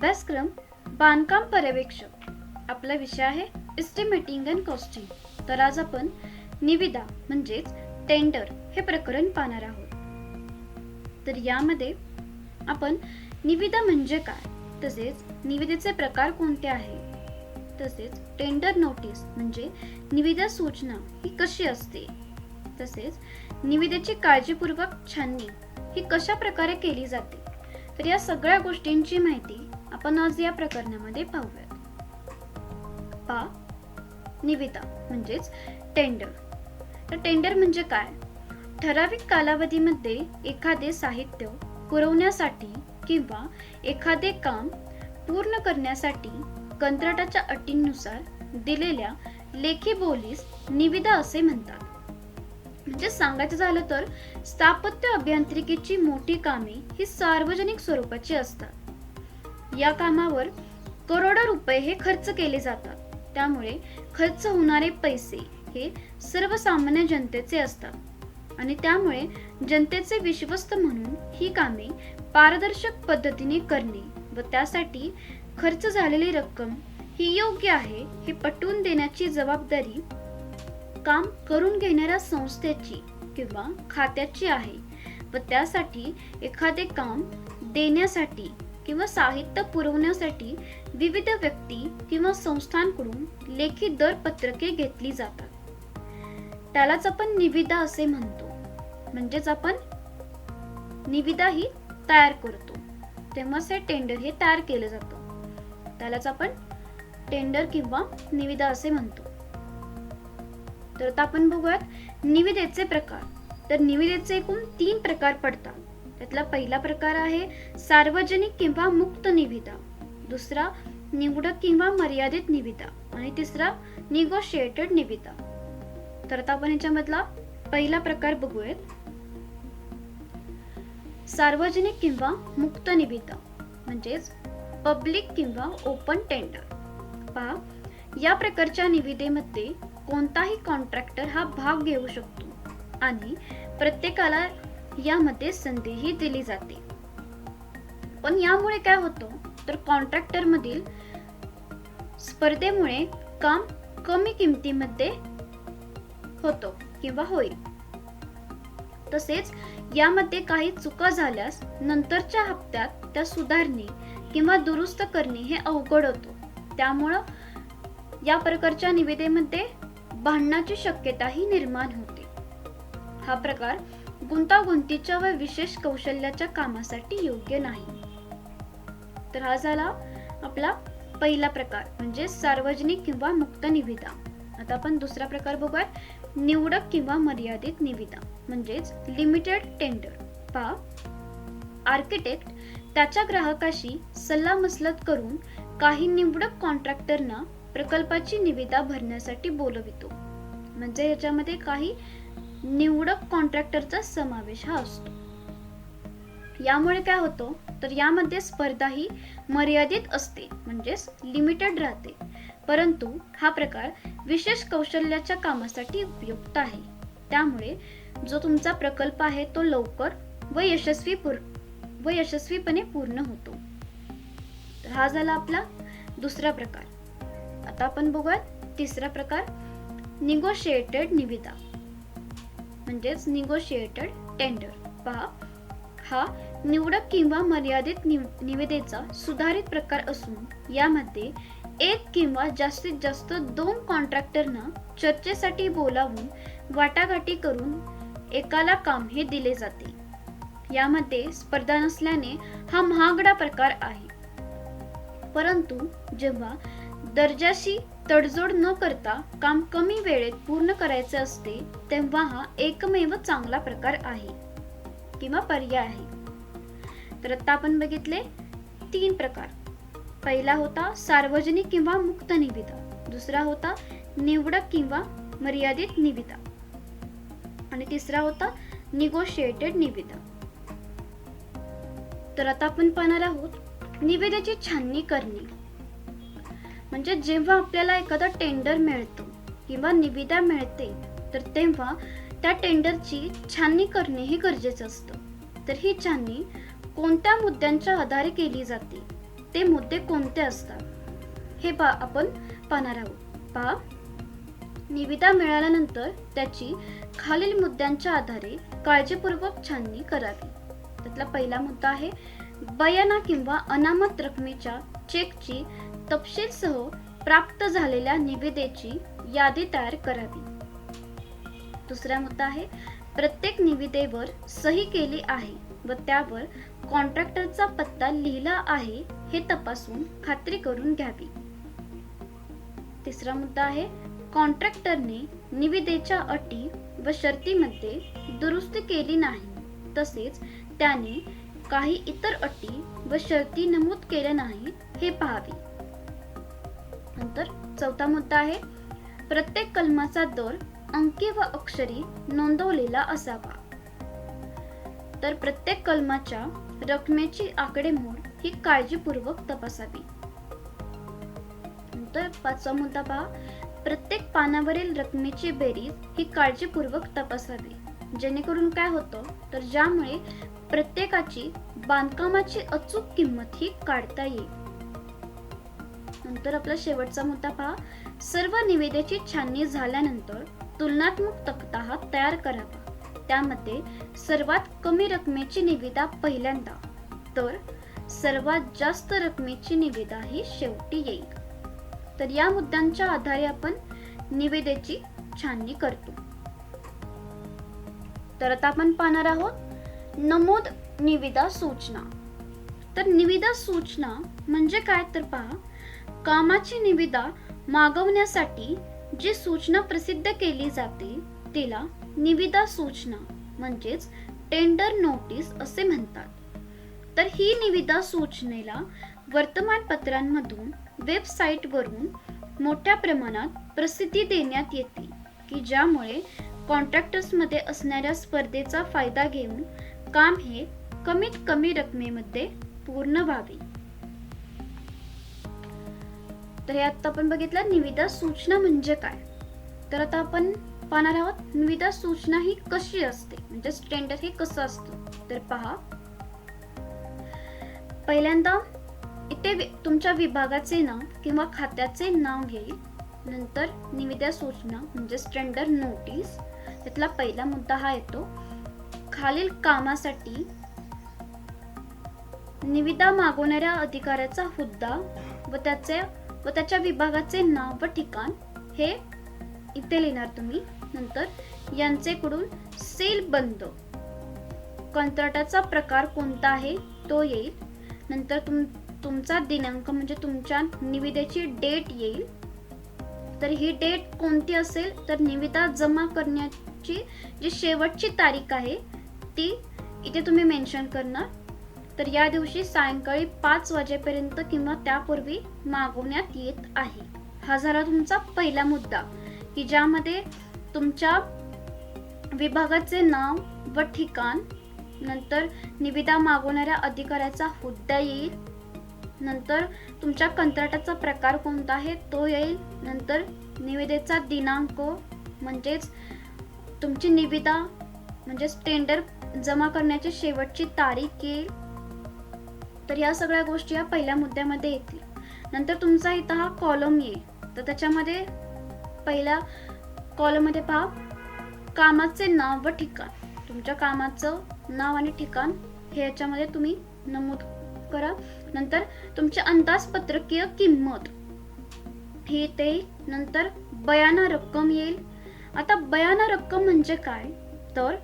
अभ्यासक्रम बांधकाम पर्यवेक्षक. आपला विषय आहे एस्टिमेटिंग अँड कॉस्टिंग. तर आज आपण निविदा म्हणजेच टेंडर हे प्रकरण पाहणार आहोत. तर यामध्ये आपण निविदा म्हणजे काय, तसेच निविदेचे प्रकार कोणते आहे, तसेच टेंडर नोटीस म्हणजे निविदा सूचना ही कशी असते, तसेच निविदेची काळजीपूर्वक छाननी ही कशा प्रकारे केली जाते. तर या सगळ्या गोष्टींची माहिती आपण आज या प्रकरणामध्ये पाहूयात. निविदा म्हणजेच टेंडर. तर टेंडर म्हणजे काय? ठराविक कालावधीमध्ये एखादे साहित्य पुरवण्यासाठी किंवा एखादे काम पूर्ण करण्यासाठी कंत्राटाच्या अटींनुसार दिलेल्या लेखी बोलीस निविदा असे म्हणतात. म्हणजे सांगायचं झालं तर स्थापत्य अभियांत्रिकीची मोठी कामे ही सार्वजनिक स्वरूपाची असतात. या कामावर करोडो रुपये हे खर्च केले जातात. त्यामुळे खर्च होणारे पैसे हे सर्वसामान्य जनतेचे असतात आणि त्यामुळे जनतेचे विश्वस्त म्हणून ही कामे पारदर्शक पद्धतीने करणे व त्यासाठी खर्च झालेली रक्कम ही योग्य आहे हे पटवून देण्याची जबाबदारी काम करून घेणाऱ्या संस्थेची किंवा खात्याची आहे व त्यासाठी एखादे काम देण्यासाठी किंवा साहित्य पुरवण्यासाठी विविध व्यक्ती किंवा संस्थांकडून लेखी दर पत्रके घेतली जातात. त्यालाच आपण निविदा असे म्हणतो. म्हणजेच आपण निविदा ही तयार करतो तेव्हाच हे टेंडर हे तयार केलं जातं. त्यालाच आपण टेंडर किंवा निविदा असे म्हणतो. तर आता आपण बघूयात निविदेचे प्रकार. तर निविदेचे एकूण 3 प्रकार पडतात. त्यातला पहिला प्रकार आहे सार्वजनिक किंवा मुक्त निविदा, दुसरा निवडक किंवा मर्यादित निविदा आणि तिसरा निगोशिएटेड निविदा. तर आता आपण याच्यामधला पहिला प्रकार बघूयात. सार्वजनिक किंवा मुक्त निविदा म्हणजेच पब्लिक किंवा ओपन टेंडर. पहा, या प्रकारच्या निविदेमध्ये कोणताही कॉन्ट्रॅक्टर हा भाग घेऊ शकतो आणि प्रत्येकाला यामध्ये संधीही दिली जाते. पण यामुळे काय होतं तर कॉन्ट्रॅक्टर मधील स्पर्धेमुळे काम कमी किमतीमध्ये होतो किंवा होईल. तसेच यामध्ये काही चुका झाल्यास नंतरच्या हप्त्यात त्या सुधारणे किंवा दुरुस्त करणे हे अवघड होतो. त्यामुळं या प्रकारच्या निविदेमध्ये भांडणाची शक्यताही निर्माण होते. हा प्रकार गुंतागुंतीच्या व विशेष कौशल्याच्या कामासाठी योग्य नाही. तर हा झाला आपला पहिला प्रकार म्हणजे सार्वजनिक किंवा मुक्त निविदा. आता आपण दुसरा प्रकार बघूयात, निवडक किंवा मर्यादित निविदा म्हणजेच लिमिटेड टेंडर. पहा, आर्किटेक्ट त्याच्या ग्राहकाशी सल्लामसलत करून काही निवडक कॉन्ट्रॅक्टरना प्रकल्पाची निविदा भरण्यासाठी बोलवितो. म्हणजे याच्यामध्ये काही निवडक कॉन्ट्रॅक्टरचा समावेश हा असतो. यामुळे काय होतं तर यामध्ये स्पर्धा ही मर्यादित असते म्हणजेच लिमिटेड राहते. परंतु हा प्रकार विशेष कौशल्याच्या कामासाठी उपयुक्त आहे. त्यामुळे जो तुमचा प्रकल्प आहे तो लवकर व यशस्वीपणे पूर्ण होतो. तर हा झाला आपला दुसरा प्रकार. आता आपण बघूयात तिसरा प्रकार, निगोशिएटेड निविदा म्हणजेच निगोशिएटेड टेंडर. पहा, हा निवडक किंवा मर्यादित निविदेचा सुधारित प्रकार असून यामध्ये एक किंवा जास्तीत जास्त 2 कॉन्ट्रॅक्टरना चर्चेसाठी बोलावून वाटाघाटी करून एकाला काम हे दिले जाते. यामध्ये स्पर्धा नसल्याने हा महागडा प्रकार आहे. परंतु जेव्हा दर्जाशी तडजोड न करता काम कमी वेळेत पूर्ण करायचे असते तेव्हा हा एकमेव चांगला प्रकार आहे किंवा पर्याय आहे. तर आता आपण बघितले 3 प्रकार. पहिला होता सार्वजनिक किंवा मुक्त निविदा, दुसरा होता निवडक किंवा मर्यादित निविदा आणि तिसरा होता निगोशिएटेड निविदा. तर आता आपण पाहणार आहोत निविदेची छाननी करणे. म्हणजे जेव्हा आपल्याला एखादा टेंडर मिळतो किंवा निविदा मिळते तर तेव्हा त्या टेंडरची छाननी करणे हे गरजेचं असतं. तर ही छाननी कोणत्या मुद्द्यांच्या आधारे केली जाते ते मुद्दे कोणते असतात हे आपण पाहणार आहोत. पहा, निविदा मिळाल्यानंतर त्याची खालील मुद्द्यांच्या आधारे काळजीपूर्वक छाननी करावी. त्यातला पहिला मुद्दा आहे बयाना किंवा अनामत रकमेच्या चेकची तपशीलसह प्राप्त झालेल्या निविदेची यादी तयार करावी. दुसरा मुद्दा आहे प्रत्येक निविदेवर सही केली आहे व त्यावर कॉन्ट्रॅक्टरचा पत्ता लिहिला आहे हे तपासून खात्री करून घ्यावी. तिसरा मुद्दा आहे कॉन्ट्रॅक्टरने निविदेच्या अटी व शर्तीमध्ये दुरुस्ती केली नाही तसेच त्याने काही इतर अटी व शर्ती नमूद केल्या नाही हे पाहावे. नंतर चौथा मुद्दा आहे प्रत्येक कलमाचा दर अंकी व अक्षरी नोंदवलेला असावा. तर प्रत्येक कलमाच्या रकमेची आकडेमोड ही काळजीपूर्वक तपासावी. नंतर पाचवा मुद्दा पहा प्रत्येक पानावरील रकमेची बेरीज ही काळजीपूर्वक तपासावी, जेणेकरून काय होतं तर ज्यामुळे प्रत्येकाची बांधकामाची अचूक किंमत ही काढता येईल. नंतर आपला शेवटचा मुद्दा पहा सर्व निविदेची छाननी झाल्यानंतर तुलनात्मक तक्ता हा तयार करावा. त्यामध्ये सर्वात कमी रकमेची निविदा पहिल्यांदा तर सर्वात जास्त रकमेची निविदा ही शेवटी येईल. तर या मुद्द्यांच्या आधारे आपण निविदेची छाननी करतो. तर आता आपण पाहणार आहोत नमूद निविदा सूचना. तर निविदा सूचना म्हणजे काय तर पहा कामाची निविदा मागवण्यासाठी जी सूचना प्रसिद्ध केली जाते तिला निविदा सूचना म्हणजेच टेंडर नोटीस असे म्हणतात. तर ही निविदा सूचनेला वर्तमानपत्रांमधून वेबसाईटवरून मोठ्या प्रमाणात प्रसिद्धी देण्यात येते की ज्यामुळे कॉन्ट्रॅक्टर्समध्ये असणाऱ्या स्पर्धेचा फायदा घेऊन काम हे कमीत कमी रकमेमध्ये पूर्ण व्हावे. तर हे आता आपण बघितलं निविदा सूचना म्हणजे काय. तर आता आपण पाहणार आहोत निविदा सूचना ही कशी असते म्हणजे टेंडर हे कसं असतं. तर पहा पहिल्यांदा इथे तुमच्या विभागाचे नाव किंवा खात्याचे नाव येईल. नंतर निविदा सूचना म्हणजे टेंडर नोटीस. त्यातला पहिला मुद्दा हा येतो खालील कामासाठी निविदा मागवणाऱ्या अधिकाऱ्याचा हुद्दा व त्याच्या विभागाचे नाव व ठिकाण हे इथे लिहिणार तुम्ही. नंतर यांचेकडून सेल बंद कंत्राटाचा प्रकार कोणता आहे तो येईल. नंतर तुमचा दिनांक म्हणजे तुमच्या निविदेची डेट येईल. तर ही डेट कोणती असेल तर निविदा जमा करण्याची जी शेवटची तारीख आहे ती इथे तुम्ही मेन्शन करणार. तर या दिवशी सायंकाळी 5 वाजेपर्यंत किंवा त्यापूर्वी मागवण्यात येत आहे. हा झाला तुमचा पहिला मुद्दा की ज्यामध्ये तुमच्या विभागाचे नाव व ठिकाण, नंतर निविदा मागवणाऱ्या अधिकाऱ्याचा हुद्दा येईल, नंतर तुमच्या कंत्राटाचा प्रकार कोणता आहे तो येईल, नंतर निविदेचा दिनांक म्हणजेच तुमची निविदा म्हणजे टेंडर जमा करण्याची शेवटची तारीख येईल. तर या सगळ्या गोष्टी या पहिल्या मुद्द्यामध्ये येतील. नंतर तुमचा इथं हा कॉलम येईल. तर त्याच्यामध्ये पहिल्या कॉलम मध्ये पहा कामाचे नाव व ठिकाण. तुमच्या कामाचं नाव आणि ठिकाण हे याच्यामध्ये तुम्ही नमूद करा. नंतर तुमची अंदाजपत्रकीय किंमत ही ते. नंतर बयाना रक्कम येईल. आता बयाना रक्कम म्हणजे काय तर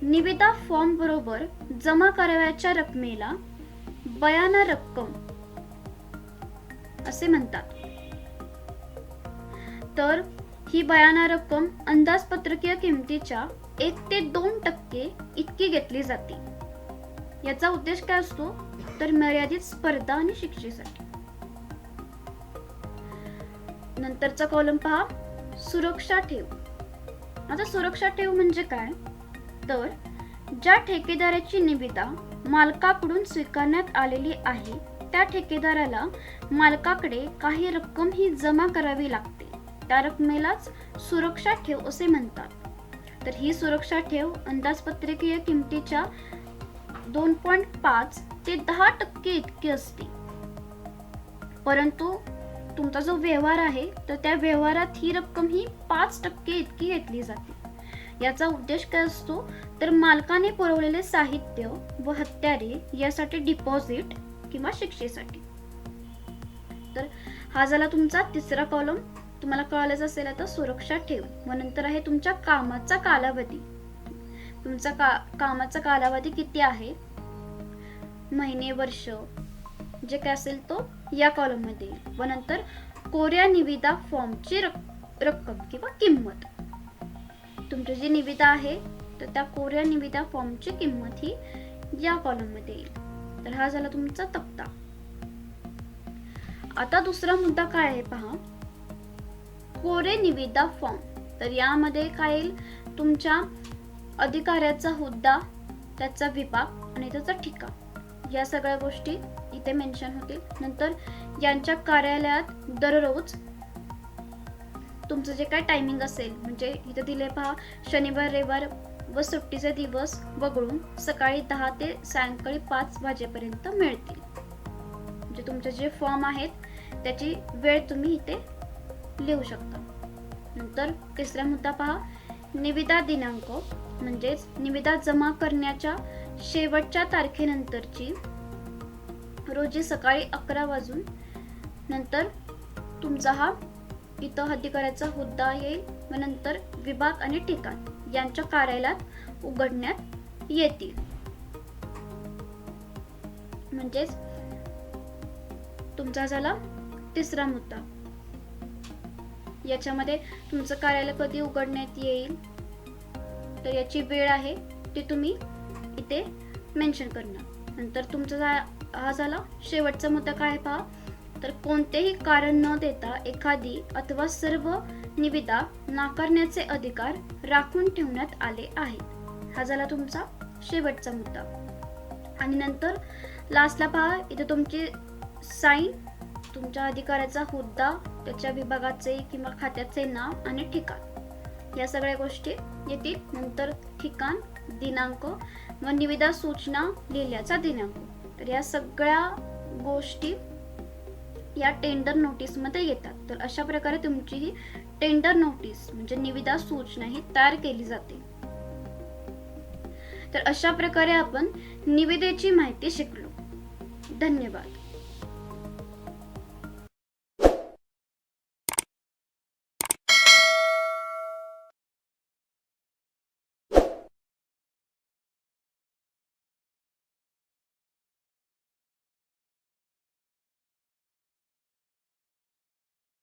निविदा फॉर्म बरोबर जमा करावयाच्या रकमेला बयाना रक्कम असे म्हणतात. तर ही बयाना रक्कम अंदाजपत्रकीय किमतीच्या 1 ते 2% इतकी घेतली जाते. याचा उद्देश काय असतो तर मर्यादित स्पर्धा आणि शिक्षेसाठी. नंतरचा कॉलम पहा सुरक्षा ठेव. आता सुरक्षा ठेव म्हणजे काय तर ज्या ठेकेदाराची निविदा मालकाकडून स्वीकारण्यात आलेली आहे त्या ठेकेदाराला मालकाकडे काही रक्कम ही जमा करावी लागते. त्या रकमेलाच सुरक्षा ठेव असे म्हणतात. तर ही सुरक्षा ठेव अंदाजपत्रकीय किमतीच्या 2.5 ते 10% इतकी असते. परंतु तुमचा जो व्यवहार आहे तर त्या व्यवहारात ही रक्कम ही 5% इतकी घेतली जाते. याचा उद्देश काय असतो तर मालकाने पुरवलेले साहित्य व हत्यारे यासाठी डिपॉझिट किंवा शिक्षेसाठी. तर हा झाला तुमचा तिसरा कॉलम. तुम्हाला कळालंच असेल आता सुरक्षा ठेव. व नंतर आहे तुमच्या कामाचा कालावधी. तुमचा कामाचा कालावधी किती आहे, महिने, वर्ष, जे काय असेल तो या कॉलम मध्ये. व नंतर कोऱ्या निविदा फॉर्मची रक्कम किंवा किंमत. तुमची जी निविदा आहे तर त्या कोऱ्या निविदा फॉर्मची किंमत ही या कॉलम मध्ये येईल. तर हा झाला तुमचा तक्ता. आता दुसरा मुद्दा काय आहे पहा, कोरे निविदा फॉर्म. तर यामध्ये काय येईल, तुमच्या अधिकाऱ्याचा हुद्दा, त्याचा विभाग आणि त्याचा ठिकाण या सगळ्या गोष्टी इथे मेन्शन होतील. नंतर यांच्या कार्यालयात दररोज तुमचं जे काय टायमिंग असेल, म्हणजे इथे दिले पहा शनिवार, रविवार व सुट्टीचे दिवस वगळून सकाळी 10 ते सायंकाळी 5 वाजेपर्यंत मिळतील. म्हणजे तुमचे जे फॉर्म आहेत त्याची वेळ तुम्ही इथे लिहू शकता. नंतर तिसरा मुद्दा पहा, निविदा दिनांक, म्हणजेच निविदा जमा करण्याच्या शेवटच्या तारखेनंतरची रोजी सकाळी 11 वाजून नंतर तुमचा हा इथं अधिकाऱ्याचा हुद्दा येईल व नंतर विभाग आणि ठिकाण यांच्या कार्यालयात उघडण्यात येतील. म्हणजेच तुमचा झाला तिसरा मुद्दा. याच्यामध्ये तुमचं कार्यालय कधी उघडण्यात येईल तर याची वेळ आहे ती तुम्ही इथे मेन्शन करणार. नंतर तुमचा हा झाला शेवटचा मुद्दा. काय पहा, तर कोणतेही कारण न देता एखादी अथवा सर्व निविदा नाकारण्याचे अधिकार राखून ठेवण्यात आले आहेत. हा झाला तुमचा शेवटचा मुद्दा. आणि नंतर लास्टला पहा, इथे तुमची साईन, तुमच्या अधिकाऱ्याचा हुद्दा, त्याच्या विभागाचे किंवा खात्याचे नाव आणि ठिकाण या सगळ्या गोष्टी येतील. नंतर ठिकाण, दिनांक व निविदा सूचना लिहिल्याचा दिनांक. तर या सगळ्या गोष्टी या टेंडर नोटीस मध्ये येतात. तर अशा प्रकारे तुमची ही टेंडर नोटीस म्हणजे निविदा सूचना ही तयार केली जाते. तर अशा प्रकारे आपण निविदेची माहिती शिकलो. धन्यवाद.